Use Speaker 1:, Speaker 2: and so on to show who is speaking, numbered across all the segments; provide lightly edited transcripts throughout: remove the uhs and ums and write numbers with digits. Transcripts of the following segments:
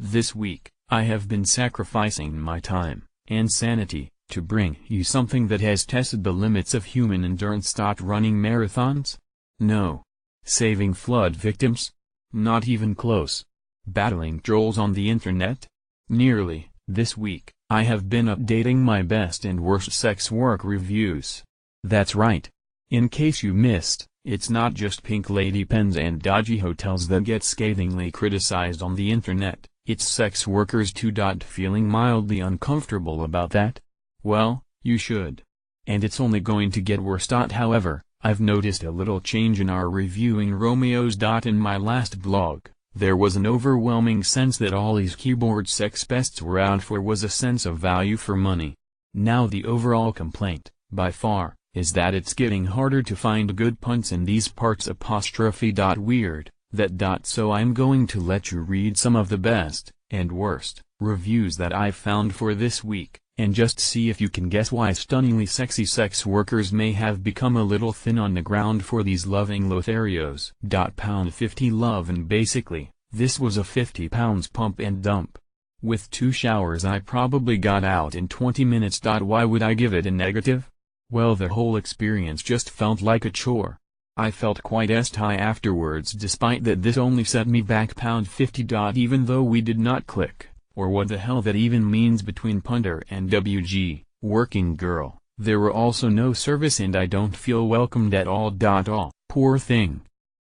Speaker 1: This week, I have been sacrificing my time and sanity to bring you something that has tested the limits of human endurance. Running marathons? No. Saving flood victims? Not even close. Battling trolls on the internet? Nearly. This week, I have been updating my best and worst sex work reviews. That's right. In case you missed, it's not just pink lady pens and dodgy hotels that get scathingly criticized on the internet, it's sex workers too. Feeling mildly uncomfortable about that? Well, you should. And it's only going to get worse. However, I've noticed a little change in our reviewing Romeos. In my last blog, there was an overwhelming sense that all these keyboard sex pests were out for was a sense of value for money. Now the overall complaint, by far, is that it's getting harder to find good punts in these parts. Weird, that. So I'm going to let you read some of the best, and worst, reviews that I've found for this week, and just see if you can guess why stunningly sexy sex workers may have become a little thin on the ground for these loving Lotharios. £50 love. And basically, this was a £50 pump and dump. With 2 showers I probably got out in 20 minutes. Why would I give it a negative? Well, the whole experience just felt like a chore. I felt quite high afterwards, despite that this only set me back £50. Even though we did not click, or what the hell that even means, between punter and WG, working girl, there were also no service and I don't feel welcomed at all. Poor thing.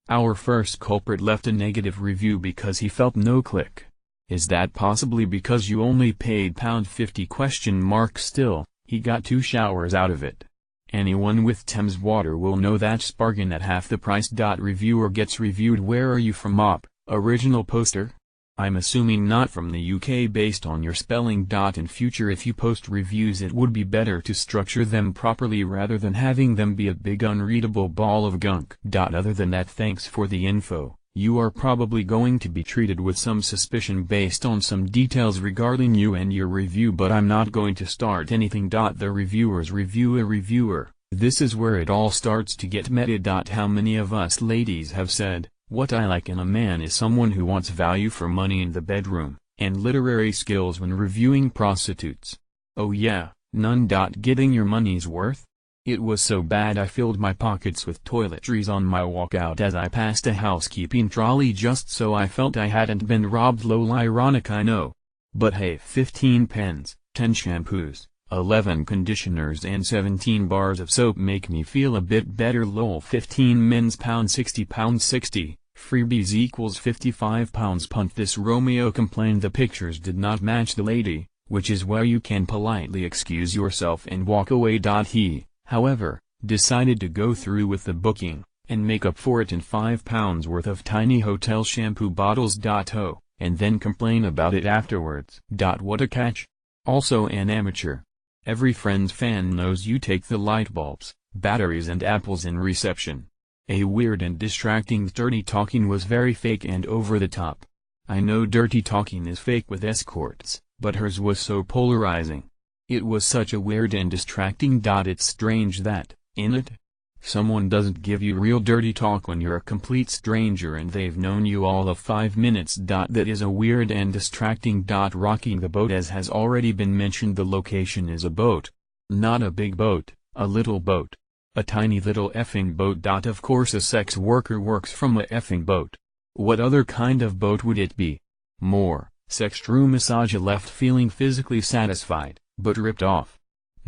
Speaker 1: Our first culprit left a negative review because he felt no click. Is that possibly because you only paid £50? Still, he got 2 showers out of it. Anyone with Thames Water will know that's bargain at half the price. Reviewer gets reviewed. Where are you from? Original poster? I'm assuming not from the UK based on your spelling. In future, if you post reviews, it would be better to structure them properly rather than having them be a big unreadable ball of gunk. Other than that, thanks for the info. You are probably going to be treated with some suspicion based on some details regarding you and your review, but I'm not going to start anything. The reviewer's review. A reviewer. This is where it all starts to get meta. How many of us ladies have said, what I like in a man is someone who wants value for money in the bedroom, and literary skills when reviewing prostitutes? Oh yeah, none. Getting your money's worth? It was so bad I filled my pockets with toiletries on my walk out as I passed a housekeeping trolley just so I felt I hadn't been robbed. Lol, ironic, I know. But hey, 15 pens, 10 shampoos, 11 conditioners and 17 bars of soap make me feel a bit better. Lol, 15 mins £60. Freebies equals £55. Punt. This Romeo complained the pictures did not match the lady, which is where you can politely excuse yourself and walk away. He, however, decided to go through with the booking, and make up for it in £5 worth of tiny hotel shampoo bottles. And then complain about it afterwards. What a catch. Also an amateur. Every Friends fan knows you take the light bulbs, batteries and apples in reception. A weird and distracting dirty talking was very fake and over the top. I know dirty talking is fake with escorts, but hers was so polarizing. It was such a weird and distracting. It's strange that, in it, someone doesn't give you real dirty talk when you're a complete stranger and they've known you all of 5 minutes. That is a weird and distracting. Rocking the boat. As has already been mentioned, the location is a boat. Not a big boat, a little boat. A tiny little effing boat. Of course a sex worker works from a effing boat. What other kind of boat would it be? More, sex true massage. Left feeling physically satisfied, but ripped off.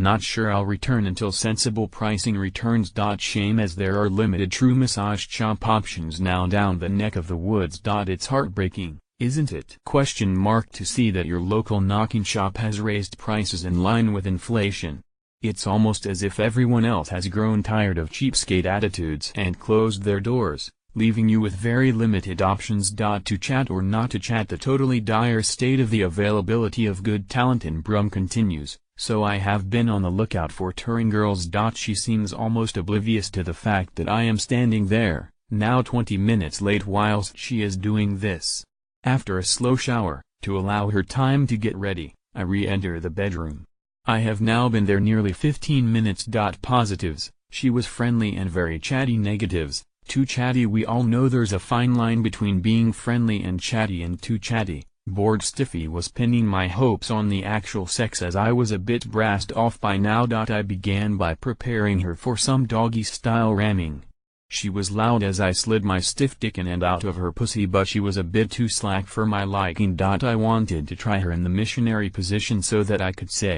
Speaker 1: Not sure I'll return until sensible pricing returns. Shame, as there are limited true massage chop options now down the neck of the woods. It's heartbreaking, isn't it? To see that your local knocking shop has raised prices in line with inflation. It's almost as if everyone else has grown tired of cheapskate attitudes and closed their doors, leaving you with very limited options. To chat or not to chat. The totally dire state of the availability of good talent in Brum continues, so I have been on the lookout for touring girls. She seems almost oblivious to the fact that I am standing there, now 20 minutes late whilst she is doing this. After a slow shower, to allow her time to get ready, I re-enter the bedroom. I have now been there nearly 15 minutes. Positives, she was friendly and very chatty. Negatives, too chatty. We all know there's a fine line between being friendly and chatty and too chatty. Bored Stiffy was pinning my hopes on the actual sex as I was a bit brassed off by now. I began by preparing her for some doggy-style ramming. She was loud as I slid my stiff dick in and out of her pussy, but she was a bit too slack for my liking. I wanted to try her in the missionary position so that I could say,